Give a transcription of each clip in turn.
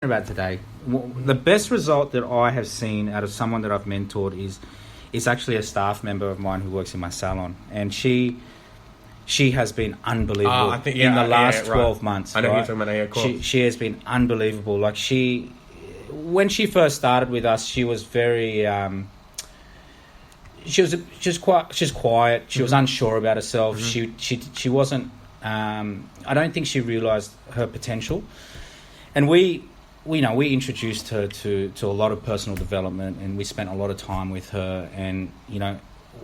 About today, the best result that I have seen out of someone that I've mentored is actually a staff member of mine who works in my salon, and she has been unbelievable in the last 12 months. I know right? you're talking about. Yeah, of course. She has been unbelievable. Like when she first started with us, she was very she's quiet. She was unsure about herself. She wasn't. I don't think she realized her potential, and we introduced her to a lot of personal development, and we spent a lot of time with her. And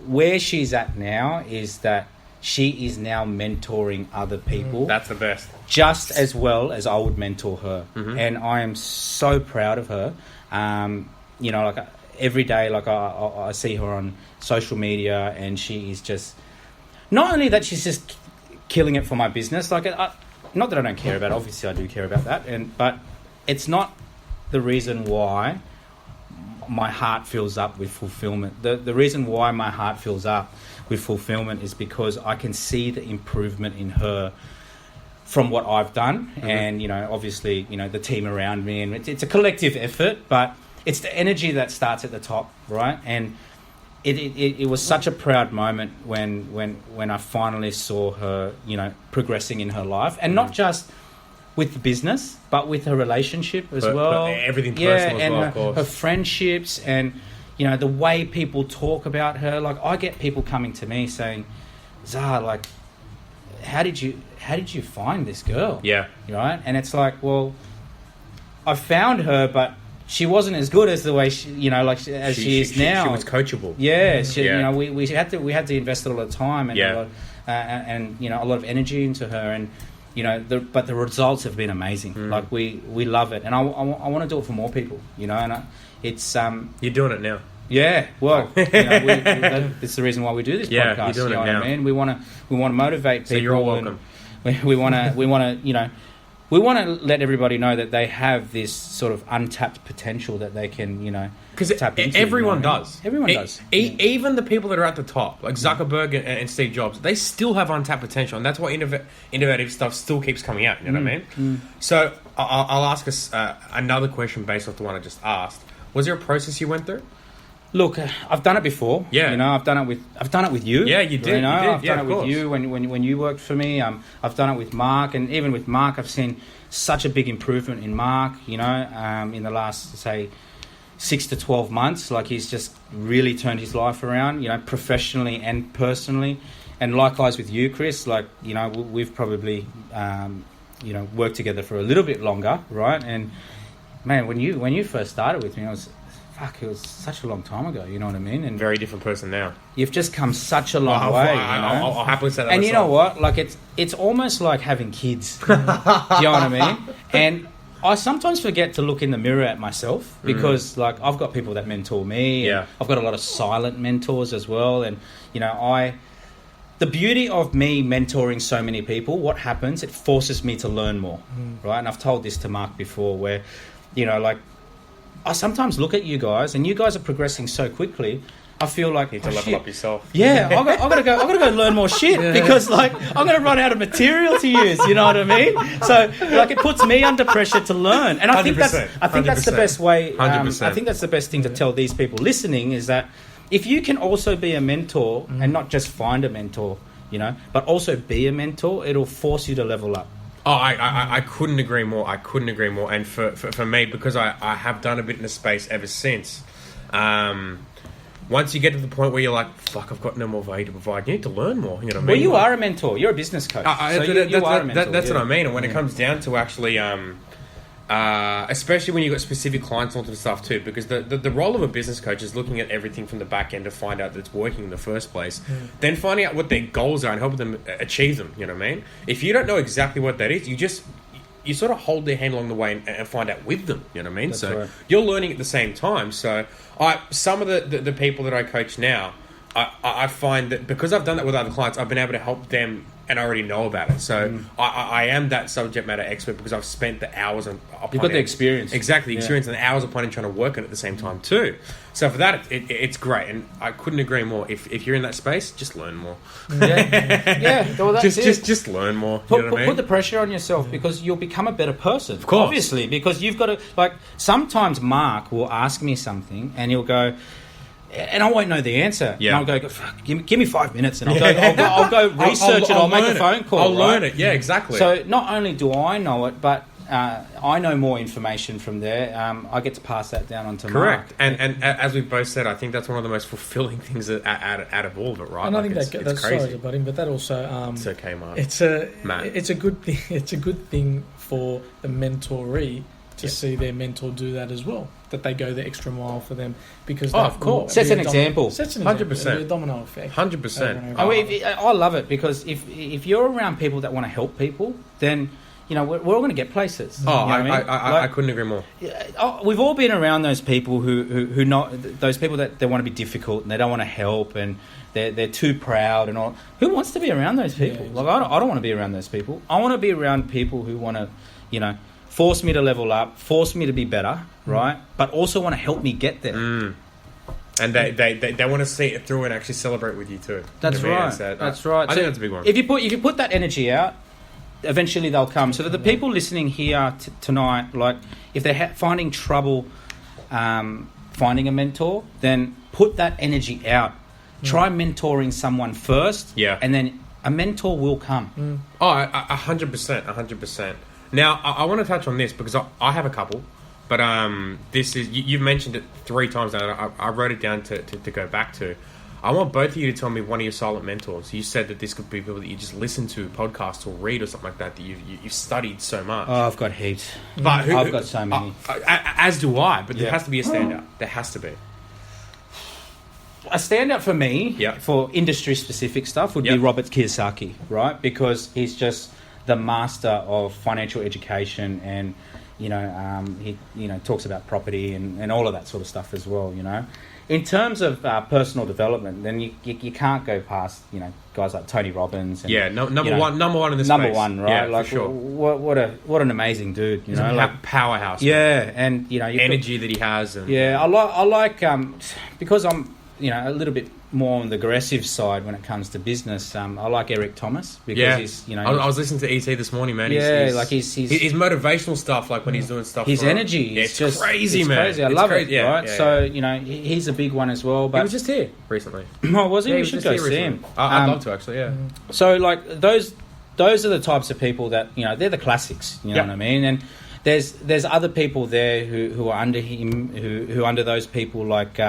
where she's at now is that she is now mentoring other people. That's the best. Just as well as I would mentor her. And I am so proud of her. Like every day, like I see her on social media, and she is just, not only that she's just killing it for my business. Like, not that I don't care about it. Obviously I do care about that. But it's not the reason why my heart fills up with fulfillment. The reason why my heart fills up with fulfillment is because I can see the improvement in her from what I've done. And, obviously, the team around me, and it's a collective effort, but it's the energy that starts at the top, right? And it was such a proud moment when I finally saw her, progressing in her life, and not just with the business, but with her relationship as well. Everything personal as well, of course. Her friendships, and the way people talk about her. Like, I get people coming to me saying, "Zah, like, how did you find this girl?" Yeah. Right? And it's like, well, I found her, but she wasn't as good as the way she is now. She was coachable. Yeah. We had to invest a lot of time and a lot of energy into her, and but the results have been amazing. Like, we love it, and I want to do it for more people. And it's you're doing it now. Yeah, well, it's the reason why we do this podcast. You're doing it now. What I mean? We want to motivate people. So you're all welcome. We want to let everybody know that they have this sort of untapped potential that they can tap into. Everyone does. Everyone does. Even the people that are at the top, like Zuckerberg and Steve Jobs, they still have untapped potential, and that's why innovative stuff still keeps coming out. You know what I mean? So I'll ask us another question based off the one I just asked. Was there a process you went through? Look, I've done it before. Yeah, I've done it with you. Yeah, you did. I've done it with you when you worked for me. I've done it with Mark, and even with Mark, I've seen such a big improvement in Mark. In the last, say, 6 to 12 months, like, he's just really turned his life around. Professionally and personally, and likewise with you, Chris. Like, we've probably worked together for a little bit longer, right? And man, when you first started with me, it was such a long time ago, you know what I mean? And very different person now. You've just come such a long way, I'll happily say that. And myself. You know what? Like, it's almost like having kids. Do you know what I mean? And I sometimes forget to look in the mirror at myself, because like, I've got people that mentor me. Yeah. I've got a lot of silent mentors as well. And, the beauty of me mentoring so many people, what happens, it forces me to learn more, right? And I've told this to Mark before, where, I sometimes look at you guys, and you guys are progressing so quickly. I feel like you need to level up yourself. Yeah, I've got to go learn more shit, because like, I'm going to run out of material to use. You know what I mean? So like, it puts me under pressure to learn, and I think that's the best way. I think that's the best thing to tell these people listening, is that if you can also be a mentor and not just find a mentor, but also be a mentor, it'll force you to level up. Oh, I couldn't agree more. And for me, because I have done a bit in the space ever since, once you get to the point where you're like, fuck, I've got no more value to provide, you need to learn more. You know what I mean? Well, you are a mentor. You're a business coach. You are a mentor. That's what I mean. And when it comes down to actually, especially when you've got specific clients and all the stuff too, because the role of a business coach is looking at everything from the back end to find out that it's working in the first place, then finding out what their goals are and helping them achieve them. You know what I mean? If you don't know exactly what that is, you sort of hold their hand along the way and find out with them. You know what I mean? That's so right. You're learning at the same time. So some of the people that I coach now, I find that because I've done that with other clients, I've been able to help them and I already know about it. So I am that subject matter expert because I've spent the hours on. You've got the experience. Exactly, the experience and the hours upon it trying to work on it at the same time too. So for that, it's great, and I couldn't agree more. If you're in that space, just learn more. Well, that's just learn more. You know what I mean? Put the pressure on yourself because you'll become a better person. Of course, obviously, because you've got to like. Sometimes Mark will ask me something, and he'll go. And I won't know the answer. Yeah. And I'll go, fuck, give me 5 minutes, and I'll go research it. I'll make a phone call. I'll learn it. Yeah, exactly. So not only do I know it, but I know more information from there. I get to pass that down onto Correct. Mark. And as we've both said, I think that's one of the most fulfilling things out of all of it, right? And I like think that's crazy. sorry to butt in, but that also It's okay, Mark. It's a good thing. It's a good thing for the mentoree to see their mentor do that as well. That they go the extra mile for them because of course, sets an example. 100%, a domino effect. 100%. I love it because if you're around people that want to help people, then we're all going to get places. I couldn't agree more. We've all been around those people who not those people that they want to be difficult and they don't want to help and they're too proud and all. Who wants to be around those people? Like I don't want to be around those people. I want to be around people who want to, force me to level up, force me to be better, right? But also want to help me get there. And they want to see it through and actually celebrate with you too. That's right. That's right. I think that's a big one. If you put that energy out, eventually they'll come. So that the people listening here tonight, like if they're finding trouble finding a mentor, then put that energy out. Try mentoring someone first, and then a mentor will come. 100%. Now, I want to touch on this because I have a couple, but this is you've mentioned it 3 times now. I wrote it down to go back to. I want both of you to tell me one of your silent mentors. You said that this could be people that you just listen to, podcasts or read or something like that you've studied so much. Oh, I've got heaps. But I've got so many. As do I, but there has to be a standout. There has to be. A standout for me, for industry-specific stuff, would be Robert Kiyosaki, right? Because he's just the master of financial education, and he talks about property and all of that sort of stuff as well. In terms of personal development, then you can't go past guys like Tony Robbins. And, number one in this number space. one, right? Yeah, like for sure. What an amazing dude. He's a powerhouse. Yeah, and energy that he has. And, I like because I'm a little bit more on the aggressive side when it comes to business. I like Eric Thomas because he's I was listening to ET this morning, man. His motivational stuff, like when he's doing stuff. His energy, it's just crazy, man. Crazy. I love it. Right, so he's a big one as well. But he was just here recently. Oh, was he? Yeah, we should go see him. I'd love to actually. Yeah. So like those are the types of people that they're the classics. You know what I mean? And there's other people there who are under him who under those people like.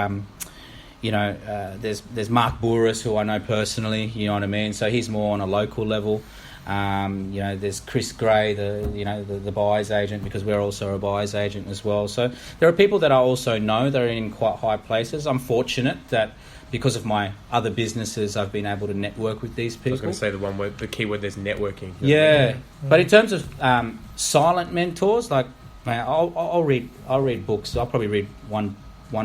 There's Mark Bouris, who I know personally, you know what I mean? So he's more on a local level. There's Chris Gray, the buyer's agent, because we're also a buyer's agent as well. So there are people that I also know that are in quite high places. I'm fortunate that because of my other businesses, I've been able to network with these people. I was going to say the key word there's networking. But in terms of silent mentors, like man, I'll read books. I'll probably read one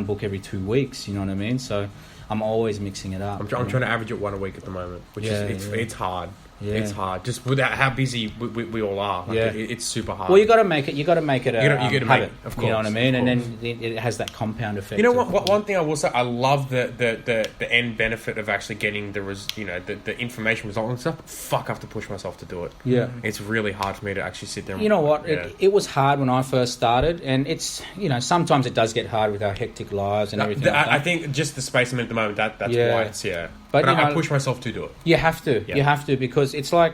book every 2 weeks, you know what I mean? So I'm always mixing it up. I'm trying to average it 1 a week at the moment, which it's hard. Yeah. It's hard, just with how busy we all are. It's super hard. Well, you got to make it. You got to make it a habit. Of course, you know what I mean. And then it has that compound effect. You know what? One thing I will say, I love the end benefit of actually getting the information result and stuff. Fuck, I have to push myself to do it. Yeah, it's really hard for me to actually sit there. You know what? It was hard when I first started, and it's sometimes it does get hard with our hectic lives and everything. I think just the space I'm in at the moment. That's why it's But I push myself to do it. You have to. Yeah. You have to, because it's like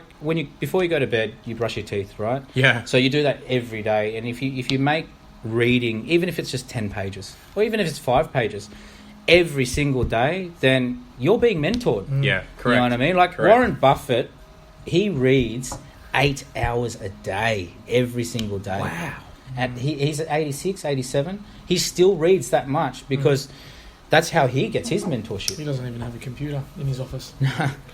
before you go to bed, you brush your teeth, right? Yeah. So you do that every day, and if you make reading, even if it's just 10 pages, or even if it's 5 pages, every single day, then you're being mentored. Yeah, correct. You know what I mean? Like Warren Buffett, he reads 8 hours a day, every single day. Wow. And he's at 86, 87. He still reads that much because... That's how he gets his mentorship. He doesn't even have a computer in his office.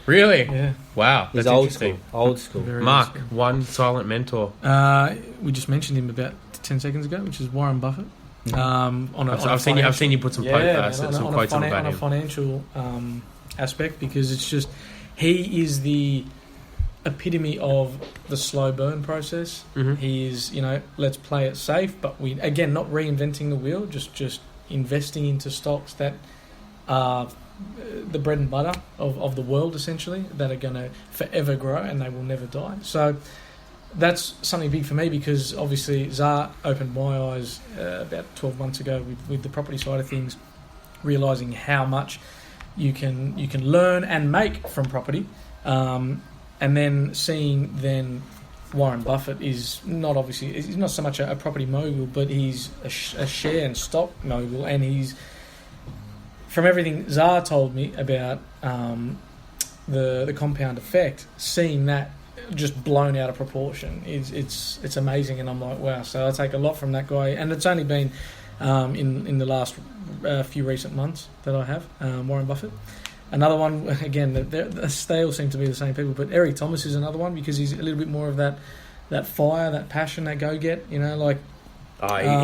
Really? Yeah. Wow. He's old school. Old school. Mark, one silent mentor. We just mentioned him about 10 seconds ago, which is Warren Buffett. I've seen you put some quotes on about him. On a financial aspect, because it's just he is the epitome of the slow burn process. Mhm. He is, let's play it safe, but we again not reinventing the wheel, just investing into stocks that are the bread and butter of the world, essentially, that are going to forever grow and they will never die. So that's something big for me, because obviously Zar opened my eyes about 12 months ago with the property side of things, realising how much you can learn and make from property, and then seeing Warren Buffett is not he's not so much a property mogul, but he's a share and stock mogul, and he's, from everything Zar told me about the compound effect, seeing that just blown out of proportion it's amazing, and I'm like, wow. So I take a lot from that guy, and it's only been in the last few recent months that I have Warren Buffett. Another one, again, they all seem to be the same people, but Eric Thomas is another one, because he's a little bit more of that fire, that passion, that go-get, like...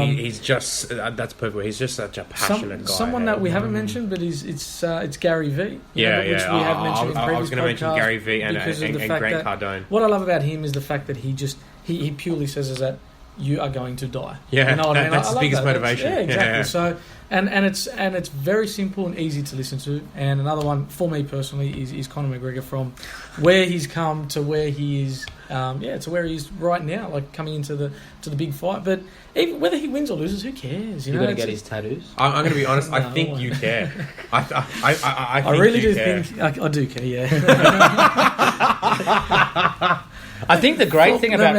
he's just... that's perfect. He's just such a passionate guy. Someone that we haven't mentioned, but it's Gary Vee. Which we have mentioned in previous I was going to mention Gary Vee and Grant Cardone. What I love about him is the fact that he purely says is that you are going to die. Yeah, you know what I mean? That's his biggest motivation. Exactly. Yeah. So, and it's very simple and easy to listen to. And another one for me personally is Conor McGregor, from where he's come to where he is. To where he is right now, like coming into the big fight. But even whether he wins or loses, who cares? You're going to get his tattoos. I'm going to be honest. I think you care. I really do think I do care. Yeah. I think the great thing about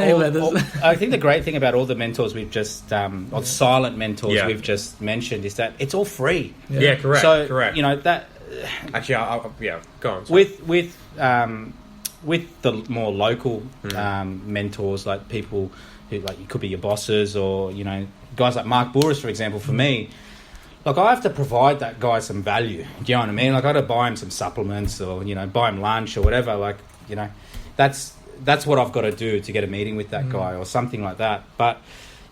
all the mentors we've just or silent mentors we've just mentioned is that it's all free. Yeah, correct. So correct. That actually, go on. Sorry. With the more local mentors, like people who, like, you could be your bosses, or guys like Mark Bouris, for example. For me, like, I have to provide that guy some value. Do you know what I mean? Like, I got to buy him some supplements, or buy him lunch or whatever. Like, that's what I've got to do to get a meeting with that guy or something like that. But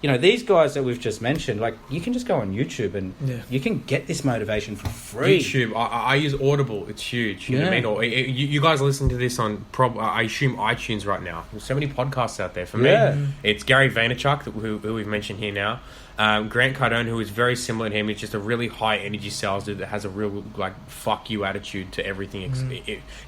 these guys that we've just mentioned, like, you can just go on YouTube and you can get this motivation for free. YouTube, I use Audible. It's huge. You know what I mean? Or you guys are listening to this on, I assume, iTunes right now. There's so many podcasts out there. For me, it's Gary Vaynerchuk, who we've mentioned here now. Grant Cardone, who is very similar to him. He's just a really high energy sales dude that has a real, like, fuck you attitude to everything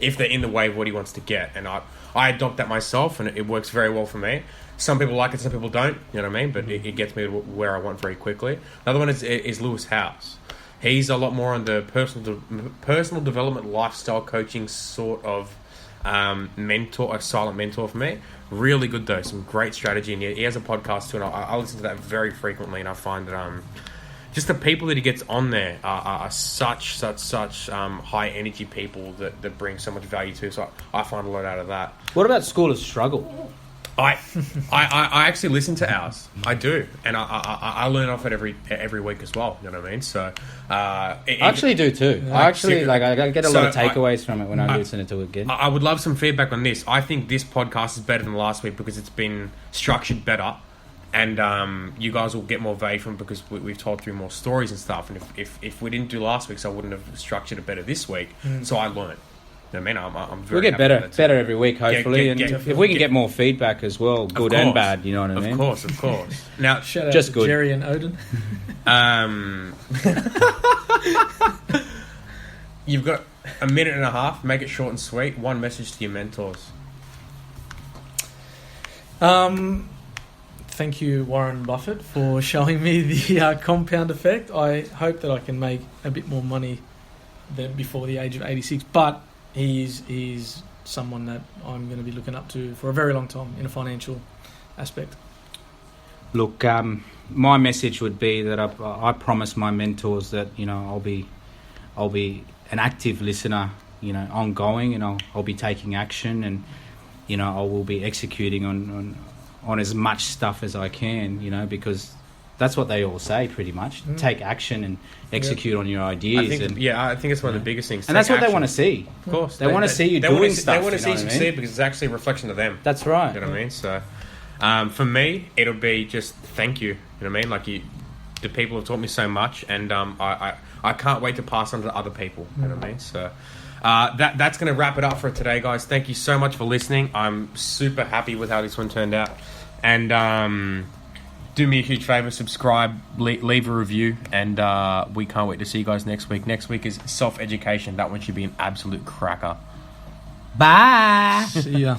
if they're in the way of what he wants to get. And I adopt that myself, and it works very well for me. Some people like it, some people don't. You know what I mean? But it gets me to where I want very quickly. Another one is Lewis House. He's a lot more on the personal development, lifestyle coaching sort of mentor, a silent mentor for me. Really good though, some great strategy, and he has a podcast too, and I listen to that very frequently, and I find that just the people that he gets on there are such high energy people that bring so much value too. So I find a lot out of that. What about School of Struggle? I actually listen to ours. I do, and I learn off it every week as well. You know what I mean? So I actually do too. I actually I get a lot of takeaways from it when I listen to it again. I would love some feedback on this. I think this podcast is better than last week because it's been structured better, and you guys will get more value from it because we've told through more stories and stuff. And if we didn't do last week, so I wouldn't have structured it better this week. So I learned. I mean, I'm very we'll get better every week, hopefully, and if we can get more feedback as well, good and bad, you know what I mean? Of course. Now, shout out just to good. Jerry and Odin. You've got a minute and a half. Make it short and sweet. One message to your mentors. Thank you, Warren Buffett, for showing me the compound effect. I hope that I can make a bit more money than before the age of 86, but he's someone that I'm going to be looking up to for a very long time in a financial aspect. Look, my message would be that I promise my mentors that I'll be an active listener, ongoing, and I'll be taking action, and I will be executing on as much stuff as I can, because that's what they all say, pretty much. Take action and execute on your ideas. I think it's one of the biggest things. And that's what they want to see. Of course. They want to see you doing stuff. They want to see you succeed because it's actually a reflection of them. That's right. You know what I mean? So, for me, it'll be just thank you. You know what I mean? Like, the people have taught me so much, and I can't wait to pass on to other people. You know what I mean? So, That's going to wrap it up for today, guys. Thank you so much for listening. I'm super happy with how this one turned out. And do me a huge favor, subscribe, leave a review, and we can't wait to see you guys next week. Next week is self-education. That one should be an absolute cracker. Bye. See ya.